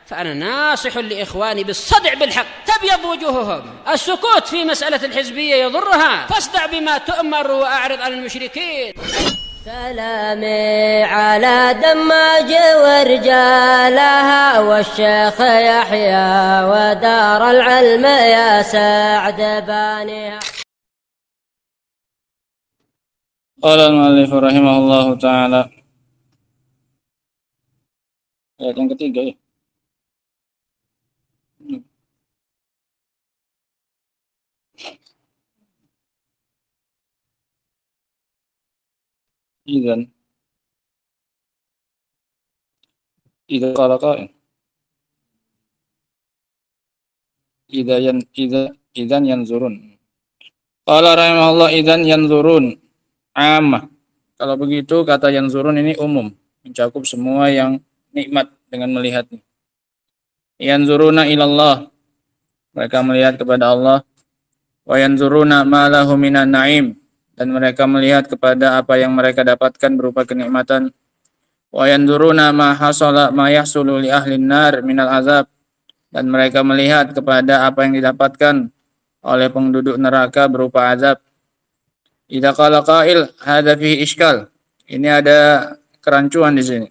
فأنا ناصح لإخواني بالصدع بالحق تبيض وجوههم. السكوت في مسألة الحزبية يضرها، فاصدع بما تؤمر وأعرض عن المشركين. سلامي على دماج ورجالها والشيخ يحيى ودار العلم يا سعد بانيها. قال المؤلف رحمه الله تعالى. Ayat yang ketiga ya. Idza qala qa'il. Idzan yanzurun. Qala rahimahullah idzan yanzurun ammah. Kalau begitu kata yanzurun ini umum, mencakup semua yang nikmat dengan melihatnya. Yanzuruna ilallah, mereka melihat kepada Allah. Wa yanzuruna ma lahu minan na'im, dan mereka melihat kepada apa yang mereka dapatkan berupa kenikmatan. Wa yanzuruna ma hasala ma yahsulu li ahli nar minal azab, dan mereka melihat kepada apa yang didapatkan oleh penduduk neraka berupa azab. Idza qala qail hadza fihi iskal, ini ada kerancuan di sini.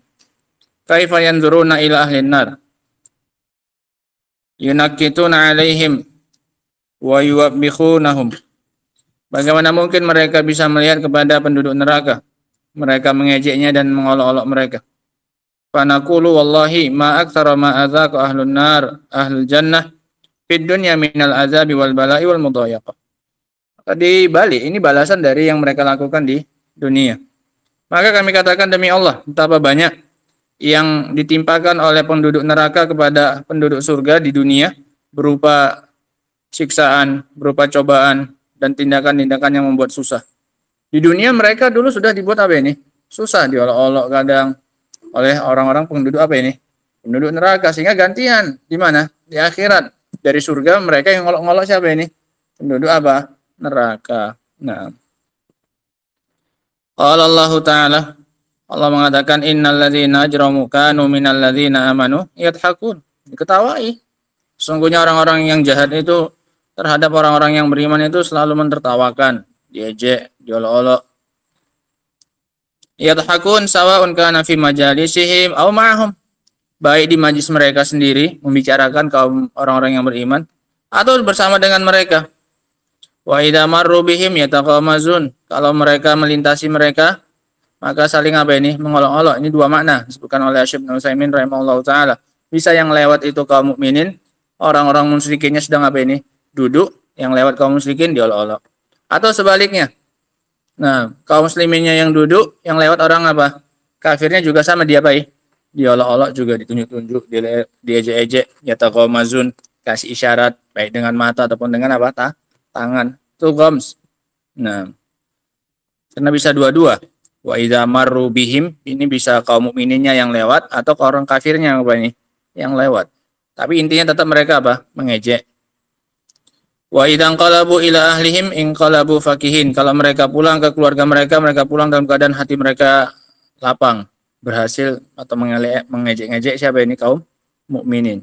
Kaifa yanzuruna ila ahli nar yunakkituna alaihim wa yuwabbikhunahum, bagaimana mungkin mereka bisa melihat kepada penduduk neraka, mereka mengejeknya dan mengolok-olok mereka. Fanaqulu wallahi ma aktsara ma adzaqa ahlun nar ahlul jannah fid dunya minal azabi wal bala'i wal mudayaqah. Tadi balik, ini balasan dari yang mereka lakukan di dunia. Maka kami katakan demi Allah, betapa banyak yang ditimpakan oleh penduduk neraka kepada penduduk surga di dunia berupa siksaan, berupa cobaan, dan tindakan-tindakan yang membuat susah. Di dunia mereka dulu sudah dibuat apa ini? Susah, diolok-olok kadang oleh orang-orang penduduk apa ini? Penduduk neraka, sehingga gantian di mana? Di akhirat. Dari surga mereka yang ngolok-ngolok siapa ini? Penduduk apa? Neraka. Nah. Qala Allah Ta'ala, Allah mengatakan innal ladzina ajramu kanu minal ladzina amanu yadhakun. Diketawai. Sesungguhnya orang-orang yang jahat itu terhadap orang-orang yang beriman itu selalu mentertawakan, diejek, diolok-olok. Yadhakun sawa'un kana fi majalisihim aw ma'ahum. Baik di majlis mereka sendiri membicarakan kaum orang-orang yang beriman atau bersama dengan mereka. Wa idza marru bihim yataqamazun. Kalau mereka melintasi mereka, maka saling apa ini? Mengolok-olok. Ini dua makna disebutkan oleh Syekh Ibnu Utsaimin rahimahullahu taala. Bisa yang lewat itu kaum mukminin, orang-orang musyrikinnya sedang apa ini? Duduk, yang lewat kaum musyrikin diolok-olok. Atau sebaliknya. Nah, kaum musliminnya yang duduk, yang lewat orang apa? Kafirnya juga sama dia apa? Diolok-olok juga, ditunjuk-tunjuk, diejek-ejek, yataqamazun, kasih isyarat baik dengan mata ataupun dengan apa? Tangan. Itu gams. Nah, karena bisa dua-dua. Wa idza marru bihim, ini bisa kaum mukmininnya yang lewat atau orang kafirnya apa ini yang lewat. Tapi intinya tetap mereka apa? Mengejek. Wa idza qalabu ila ahlihim inqalabu fakihin. Kalau mereka pulang ke keluarga mereka, mereka pulang dalam keadaan hati mereka lapang, berhasil atau mengejek-ngejek siapa ini kaum mukminin.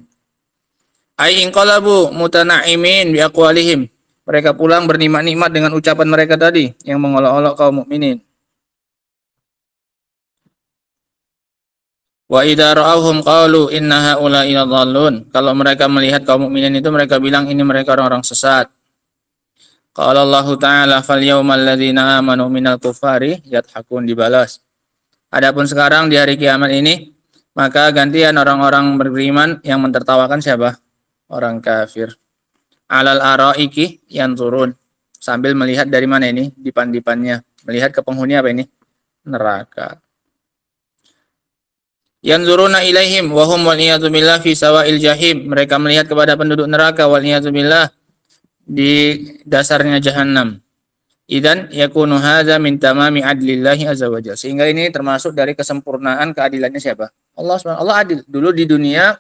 Ai inqalabu mutanaimin bi aqwalihim. Mereka pulang bernikmat-nikmat dengan ucapan mereka tadi yang mengolok-olok kaum mukminin. Wa idza ra'awhum qalu inna haula'i dhallun. Kalau mereka melihat kaum mukminin itu mereka bilang ini mereka orang-orang sesat. Qala Allah Ta'ala fal yawmal ladzina amanu minal kufari yadhakun, dibalas. Adapun sekarang di hari kiamat ini maka gantian orang-orang beriman yang mentertawakan siapa? Orang kafir. Alal araiki yanzurun, sambil melihat dari mana ini? Dipan-dipannya. Melihat ke penghuni apa ini? Neraka. Yanzuruna ilaihim wa hum wal iyadu billah fi sawa'il jahim. Mereka melihat kepada penduduk neraka wal iyadu billah di dasarnya jahanam. Idzan yakunu hadza min tamami adlillahi azza wajalla. Sehingga ini termasuk dari kesempurnaan keadilannya siapa? Allah Subhanahu. Allah adil. Dulu di dunia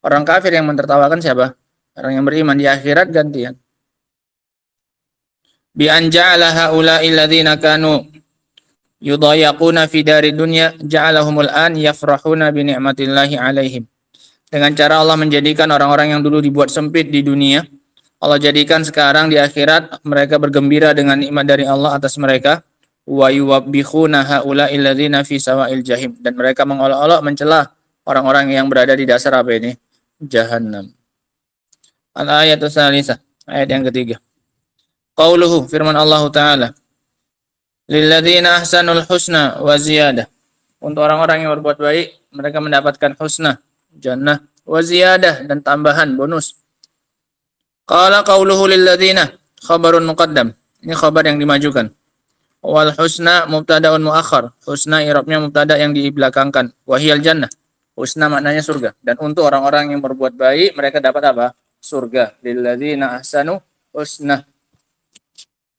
orang kafir yang mentertawakan siapa? Orang yang beriman. Di akhirat gantian. Bi an ja'ala haula'i alladzina kanu yudayaquna fi dari dunya ja'alahumul an yafrahuna bi ni'matillahi alaihim. Dengan cara Allah menjadikan orang-orang yang dulu dibuat sempit di dunia, Allah jadikan sekarang di akhirat mereka bergembira dengan nikmat dari Allah atas mereka. Wa yuwabbikhuna haula'i alladzina fi sawa'il jahim, dan mereka mengolok-olok mencela orang-orang yang berada di dasar apa ini? Jahannam. Al-ayatu tsalisah, ayat yang ketiga. Qauluhu, firman Allah Ta'ala, lilladzina ahsanul husna wa ziyadah. Untuk orang-orang yang berbuat baik, mereka mendapatkan husna, jannah, wa ziyadah, dan tambahan, bonus. Qala qauluhu lilladzina, khabarun muqaddam. Ini khabar yang dimajukan. Wal husna mubtada'un muakhar. Husna i'rabnya mubtada yang dibelakangkan. Wahiyal jannah. Husna maknanya surga. Dan untuk orang-orang yang berbuat baik, mereka dapat apa? Surga. Lilladzina ahsanu husna.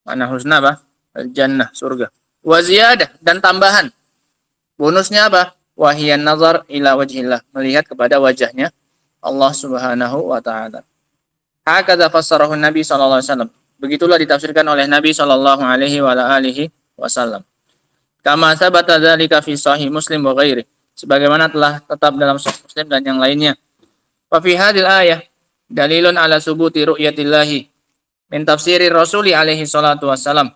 Mana husna apa? Al-jannah, surga. Wa ziyadah, dan tambahan. Bonusnya apa? Wahiyan nazar ila wajhillah. Melihat kepada wajahnya Allah Subhanahu wa ta'ala. Hakadha fassarahu Nabi sallallahu alaihi wasallam. Begitulah ditafsirkan oleh Nabi sallallahu alaihi wasallam. Kama sabata dzalika fi sahih Muslim wa ghairi. Sebagaimana telah tetap dalam Sahih Muslim dan yang lainnya. Fa fi hadhil ayah dalilun ala subuti ru'yatillahi min tafsiri Rasuli alaihi salatu wassalam.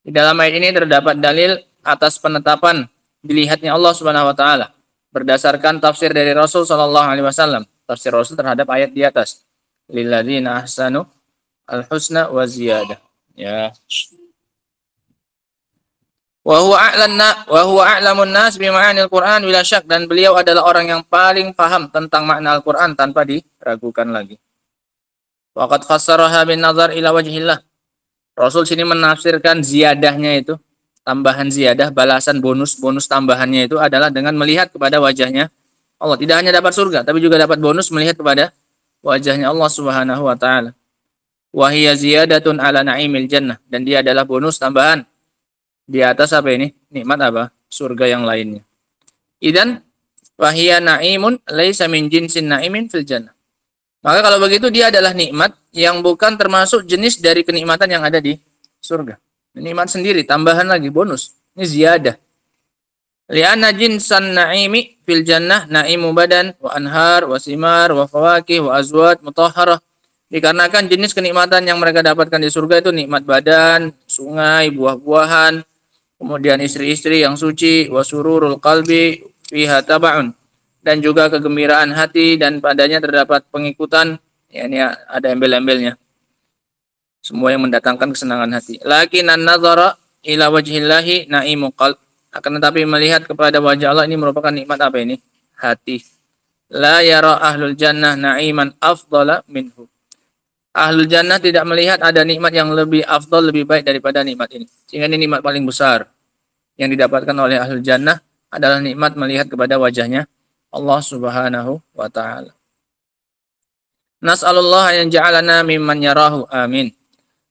Di dalam ayat ini terdapat dalil atas penetapan dilihatnya Allah Subhanahu wa taala berdasarkan tafsir dari Rasul sallallahu alaihi wasallam. Tafsir Rasul terhadap ayat di atas. Lilladzina ahsanu al-husna wa ziyadah. Ya. Wa huwa a'lamun nas bi ma'anil Qur'an bila syak, dan beliau adalah orang yang paling paham tentang makna Al-Qur'an tanpa diragukan lagi. Waqad khassaraha bin nazar ila wajhillah. Rasul sini menafsirkan ziyadahnya itu, tambahan ziyadah, balasan bonus tambahannya itu adalah dengan melihat kepada wajahnya Allah. Tidak hanya dapat surga, tapi juga dapat bonus melihat kepada wajahnya Allah Subhanahu wa taala. Wa hiya ziyadatun ala na'imil jannah, dan dia adalah bonus tambahan di atas apa ini? Nikmat apa? Surga yang lainnya. Idan wa hiya na'imun laisa min jinsin na'imin fil jannah. Maka kalau begitu dia adalah nikmat yang bukan termasuk jenis dari kenikmatan yang ada di surga. Nikmat sendiri, tambahan lagi, bonus. Ini ziyadah. Li'anna jinsan na'imi fil jannah na'imu badan wa anhar wa simar wa fawakih wa azwat mutahharah. Dikarenakan jenis kenikmatan yang mereka dapatkan di surga itu nikmat badan, sungai, buah-buahan, kemudian istri-istri yang suci, wa sururul qalbi fiha taba'un, dan juga kegembiraan hati dan padanya terdapat pengikutan, ya ini ada embel-embelnya. Semua yang mendatangkan kesenangan hati. Lakinan nazara ila wajhillahi na'imu qalb. Akan tetapi melihat kepada wajah Allah ini merupakan nikmat apa ini? Hati. La yara ahlul jannah na'iman afdala minhu. Ahlul jannah tidak melihat ada nikmat yang lebih afdal, lebih baik daripada nikmat ini. Sehingga ini nikmat paling besar yang didapatkan oleh ahlul jannah adalah nikmat melihat kepada wajahnya Allah Subhanahu wa ta'ala. Nas'alullah yang ja'alana mimman yarahu. Amin.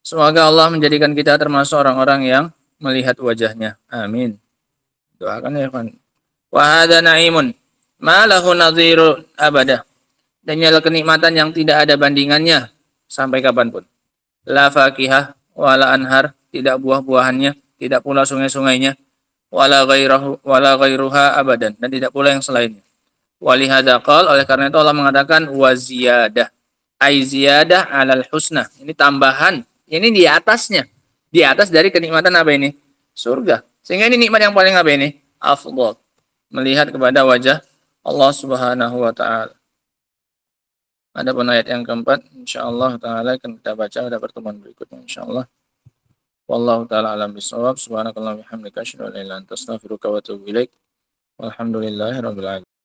Semoga Allah menjadikan kita termasuk orang-orang yang melihat wajahnya. Amin. Doakan ya kan. Wa hadza na'imun ma lahu nadhiru abada. Dan ialah kenikmatan yang tidak ada bandingannya sampai kapanpun. La fakihah wala anhar, tidak buah-buahannya, tidak pula sungai-sungainya, wala ghairuha abadan, dan tidak pula yang selainnya. Walihada qal, oleh karena itu Allah mengatakan wa ziyadah, ai ziyadah alal husna. Ini tambahan, ini di atasnya, di atas dari kenikmatan apa ini? Surga. Sehingga ini nikmat yang paling apa ini? Afdal. Melihat kepada wajah Allah Subhanahu wa ta'ala. Ada pun ayat yang keempat, insyaallah ta'ala akan kita baca pada pertemuan berikutnya insyaallah. Wallahu ta'ala alam bisawab. Subhanakallahumma wa bihamdika asyhadu an la ilaha illa anta astaghfiruka wa atubu ilaik. Walhamdulillahirabbil alamin.